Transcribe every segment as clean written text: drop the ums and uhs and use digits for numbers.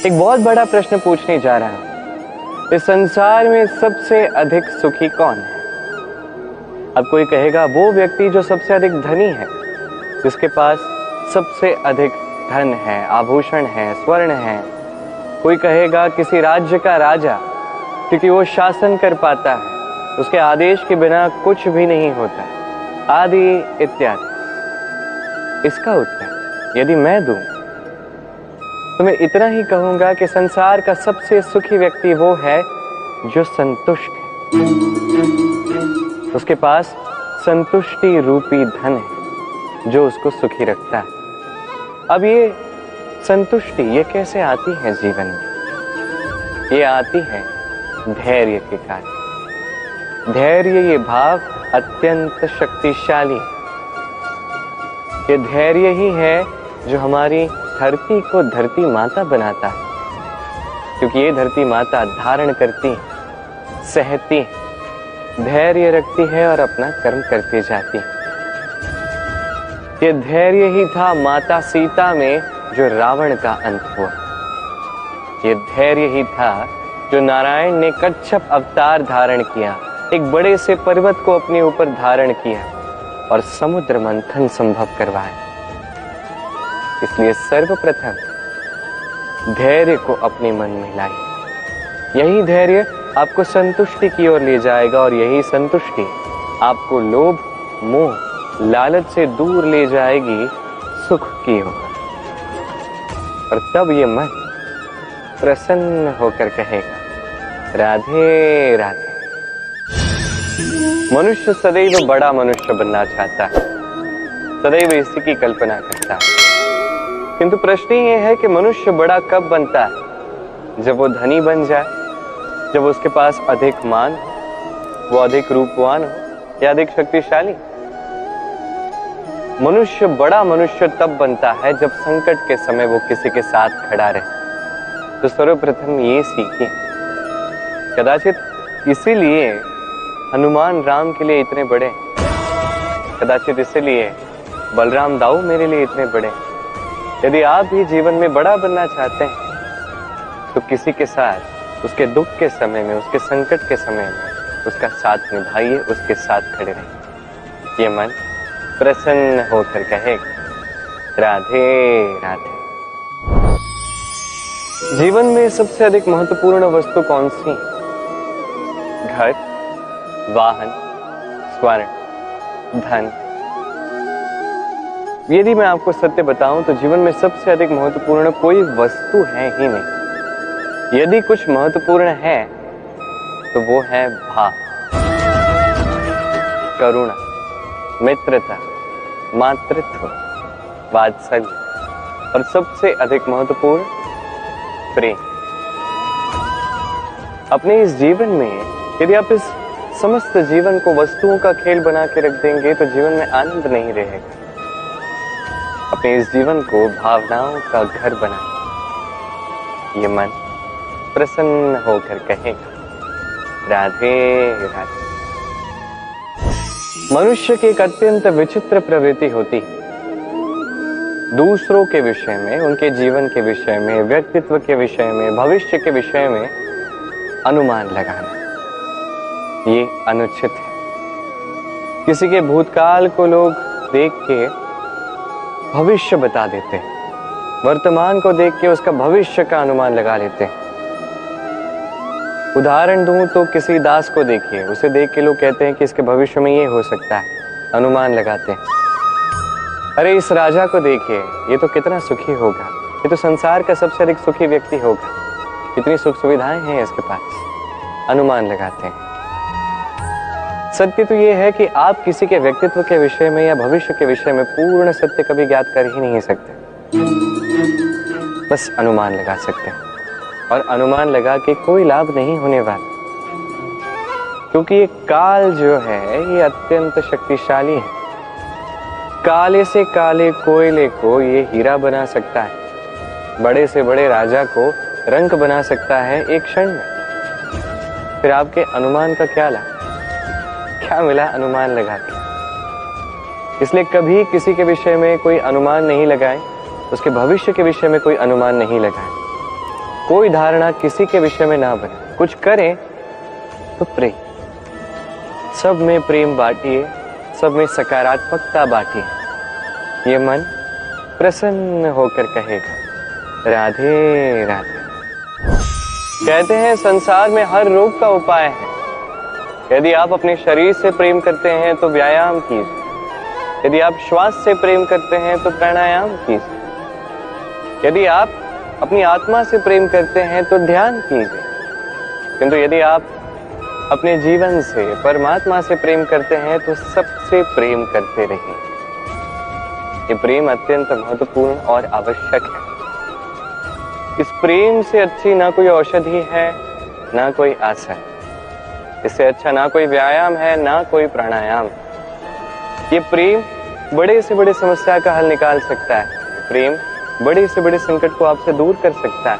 एक बहुत बड़ा प्रश्न पूछने जा रहा हूं। इस संसार में सबसे अधिक सुखी कौन है? अब कोई कहेगा वो व्यक्ति जो सबसे अधिक धनी है, जिसके पास सबसे अधिक धन है, आभूषण है, स्वर्ण है। कोई कहेगा किसी राज्य का राजा, क्योंकि वो शासन कर पाता है, उसके आदेश के बिना कुछ भी नहीं होता, आदि इत्यादि। इसका उत्तर यदि मैं दूं तो मैं इतना ही कहूंगा कि संसार का सबसे सुखी व्यक्ति वो है जो संतुष्ट है। उसके पास संतुष्टि रूपी धन है जो उसको सुखी रखता है। अब ये संतुष्टि ये कैसे आती है जीवन में? ये आती है धैर्य के कारण। धैर्य ये भाव अत्यंत शक्तिशाली। ये धैर्य ही है जो हमारी धरती को धरती माता बनाता है, क्योंकि ये धरती माता धारण करती, सहती, धैर्य रखती है और अपना कर्म करती जाती है। ये धैर्य ही था माता सीता में जो रावण का अंत हुआ। ये धैर्य ही था जो नारायण ने कच्छप अवतार धारण किया, एक बड़े से पर्वत को अपने ऊपर धारण किया और समुद्र मंथन संभव करवाया। इसलिए सर्वप्रथम धैर्य को अपने मन में लाइए। यही धैर्य आपको संतुष्टि की ओर ले जाएगा और यही संतुष्टि आपको लोभ, मोह, लालच से दूर ले जाएगी सुख की ओर। और तब ये मन प्रसन्न होकर कहेगा, राधे राधे। मनुष्य सदैव बड़ा मनुष्य बनना चाहता है, सदैव इसी की कल्पना करता है। किंतु प्रश्न ये है कि मनुष्य बड़ा कब बनता है? जब वो धनी बन जाए, जब उसके पास अधिक मान, वो अधिक रूपवान हो या अधिक शक्तिशाली। मनुष्य बड़ा मनुष्य तब बनता है जब संकट के समय वो किसी के साथ खड़ा रहे। तो सर्वप्रथम ये सीखिए। कदाचित इसीलिए हनुमान राम के लिए इतने बड़े, कदाचित इसीलिए बलराम दाऊ मेरे लिए इतने बड़े। यदि आप भी जीवन में बड़ा बनना चाहते हैं तो किसी के साथ उसके दुख के समय में, उसके संकट के समय में उसका साथ निभाइए, उसके साथ खड़े रहिए। ये मन प्रसन्न होकर कहेगा, राधे राधे। जीवन में सबसे अधिक महत्वपूर्ण वस्तु कौन सी? घर, वाहन, स्वर्ण, धन। यदि मैं आपको सत्य बताऊं तो जीवन में सबसे अधिक महत्वपूर्ण कोई वस्तु है ही नहीं। यदि कुछ महत्वपूर्ण है तो वो है भाव, करुणा, मित्रता, मातृत्व, वात्सल्य और सबसे अधिक महत्वपूर्ण प्रेम। अपने इस जीवन में यदि आप इस समस्त जीवन को वस्तुओं का खेल बना के रख देंगे तो जीवन में आनंद नहीं रहेगा। अपने इस जीवन को भावनाओं का घर बनाए। ये मन प्रसन्न होकर कहेगा, राधे राधे। मनुष्य की एक अत्यंत विचित्र प्रवृत्ति होती है दूसरों के विषय में, उनके जीवन के विषय में, व्यक्तित्व के विषय में, भविष्य के विषय में अनुमान लगाना। ये अनुचित है। किसी के भूतकाल को लोग देख के भविष्य बता देते हैं, वर्तमान को देख के उसका भविष्य का अनुमान लगा लेते हैं। उदाहरण दूं तो किसी दास को देखिए, उसे देख के लोग कहते हैं कि इसके भविष्य में ये हो सकता है, अनुमान लगाते हैं। अरे इस राजा को देखिए, ये तो कितना सुखी होगा, ये तो संसार का सबसे अधिक सुखी व्यक्ति होगा, कितनी सुख सुविधाएं हैं इसके पास, अनुमान लगाते हैं। सत्य तो ये है कि आप किसी के व्यक्तित्व के विषय में या भविष्य के विषय में पूर्ण सत्य कभी ज्ञात कर ही नहीं सकते, बस अनुमान लगा सकते हैं। और अनुमान लगा के कोई लाभ नहीं होने वाला, क्योंकि ये काल जो है ये अत्यंत शक्तिशाली है। काले से काले कोयले को ये हीरा बना सकता है, बड़े से बड़े राजा को रंक बना सकता है एक क्षण में। फिर आपके अनुमान का क्या लाभ, क्या मिला अनुमान लगा के? इसलिए कभी किसी के विषय में कोई अनुमान नहीं लगाए, उसके भविष्य के विषय में कोई अनुमान नहीं लगाए। कोई धारणा किसी के विषय में ना बने, कुछ करें तो प्रेम, सब में प्रेम बांटिए, सब में सकारात्मकता बांटिए। ये मन प्रसन्न होकर कहेगा राधे राधे। कहते हैं संसार में हर रोग का उपाय है। यदि आप अपने शरीर से प्रेम करते हैं तो व्यायाम कीजिए, यदि आप श्वास से प्रेम करते हैं तो प्राणायाम कीजिए, यदि आप अपनी आत्मा से प्रेम करते हैं तो ध्यान कीजिए, किंतु यदि आप अपने जीवन से, परमात्मा से प्रेम करते हैं तो सबसे प्रेम करते रहिए। ये प्रेम अत्यंत महत्वपूर्ण और आवश्यक है। इस प्रेम से अच्छी ना कोई औषधि है, ना कोई आसन, इससे अच्छा ना कोई व्यायाम है, ना कोई प्राणायाम। ये प्रेम बड़े से बड़े समस्या का हल निकाल सकता है। प्रेम बड़े से बड़े संकट को आपसे दूर कर सकता है।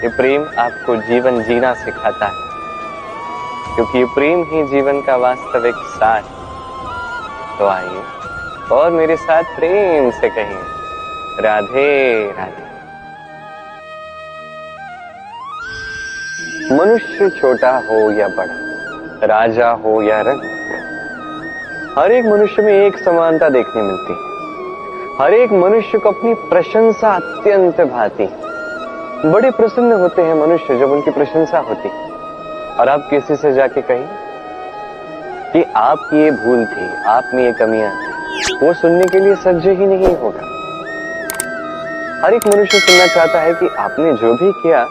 ये प्रेम आपको जीवन जीना सिखाता है, क्योंकि ये प्रेम ही जीवन का वास्तविक सार। तो आइए और मेरे साथ प्रेम से कहिए राधे राधे। मनुष्य छोटा हो या बड़ा, राजा हो या रंक, हर एक मनुष्य में एक समानता देखने मिलती है। हर एक मनुष्य को अपनी प्रशंसा अत्यंत भाती है। बड़े प्रसन्न होते हैं मनुष्य जब उनकी प्रशंसा होती। और आप किसी से जाके कहिए कि आपकी ये भूल थी, आप में ये कमियां थी, वो सुनने के लिए सज्ज ही नहीं होगा। हर एक मनुष्य सुनना चाहता है कि आपने जो भी किया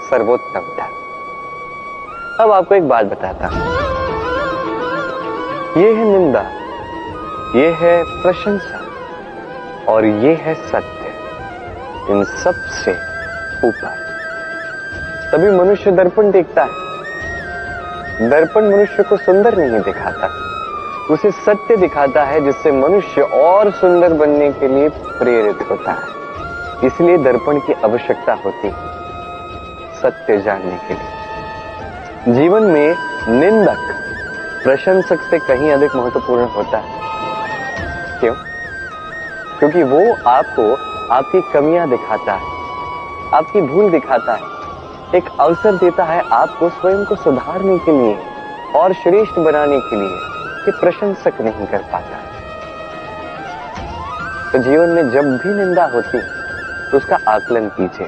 सर्वोत्तम था। अब आपको एक बात बताता हूं, ये है निंदा, ये है प्रशंसा और ये है सत्य। इन सब से ऊपर तभी मनुष्य दर्पण देखता है। दर्पण मनुष्य को सुंदर नहीं दिखाता, उसे सत्य दिखाता है, जिससे मनुष्य और सुंदर बनने के लिए प्रेरित होता है। इसलिए दर्पण की आवश्यकता होती है सत्य जानने के लिए। जीवन में निंदक प्रशंसक से कहीं अधिक महत्वपूर्ण होता है। क्यों? क्योंकि वो आपको आपकी कमियां दिखाता है, आपकी भूल दिखाता है, एक अवसर देता है आपको स्वयं को सुधारने के लिए और श्रेष्ठ बनाने के लिए, कि प्रशंसक नहीं कर पाता। तो जीवन में जब भी निंदा होती है तो उसका आकलन कीजिए,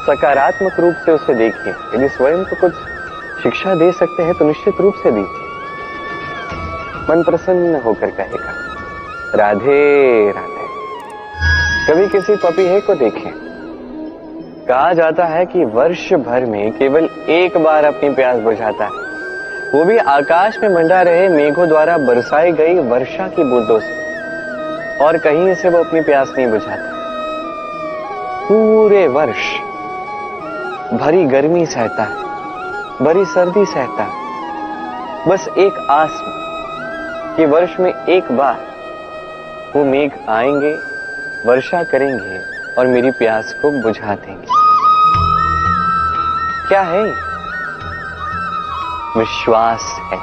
सकारात्मक रूप से उसे देखिए। यदि स्वयं को कुछ शिक्षा दे सकते हैं तो निश्चित रूप से दीजिए। मन प्रसन्न होकर कहेगा राधे राधे। कभी किसी पपीहे को देखें, कहा जाता है कि वर्ष भर में केवल एक बार अपनी प्यास बुझाता है, वो भी आकाश में मंडरा रहे मेघों द्वारा बरसाई गई वर्षा की बूंदों से, और कहीं से वो अपनी प्यास नहीं बुझाता। पूरे वर्ष भरी गर्मी सहता है, भरी सर्दी सहता है, बस एक आस में कि वर्ष में एक बार वो मेघ आएंगे, वर्षा करेंगे और मेरी प्यास को बुझा देंगे। क्या है? विश्वास है।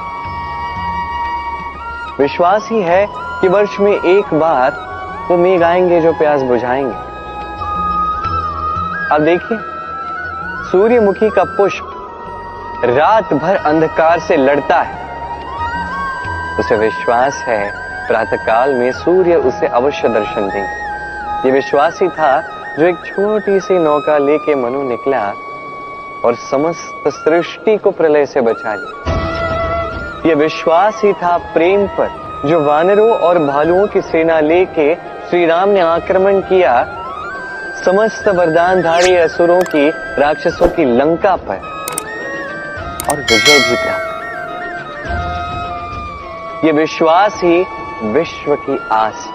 विश्वास ही है कि वर्ष में एक बार वो मेघ आएंगे जो प्यास बुझाएंगे। अब देखिए, सूर्यमुखी का पुष्प रात भर अंधकार से लड़ता है, उसे विश्वास है प्रातःकाल में सूर्य उसे अवश्य दर्शन देंगे। ये विश्वास ही था जो एक छोटी सी नौका लेके मनु निकला और समस्त सृष्टि को प्रलय से बचा लिया। ये विश्वास ही था प्रेम पर, जो वानरों और भालुओं की सेना लेके श्री राम ने आक्रमण किया समस्त वरदानधारी असुरों की, राक्षसों की लंका पर, और विजय भी प्राप्त। ये विश्वास ही विश्व की आस।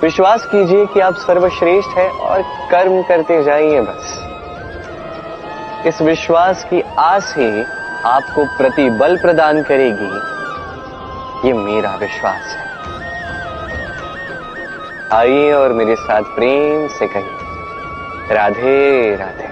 विश्वास कीजिए कि आप सर्वश्रेष्ठ हैं और कर्म करते जाइए बस। इस विश्वास की आस ही आपको प्रतिबल प्रदान करेगी। ये मेरा विश्वास है। आइए और मेरे साथ प्रेम से कहिए राधे राधे।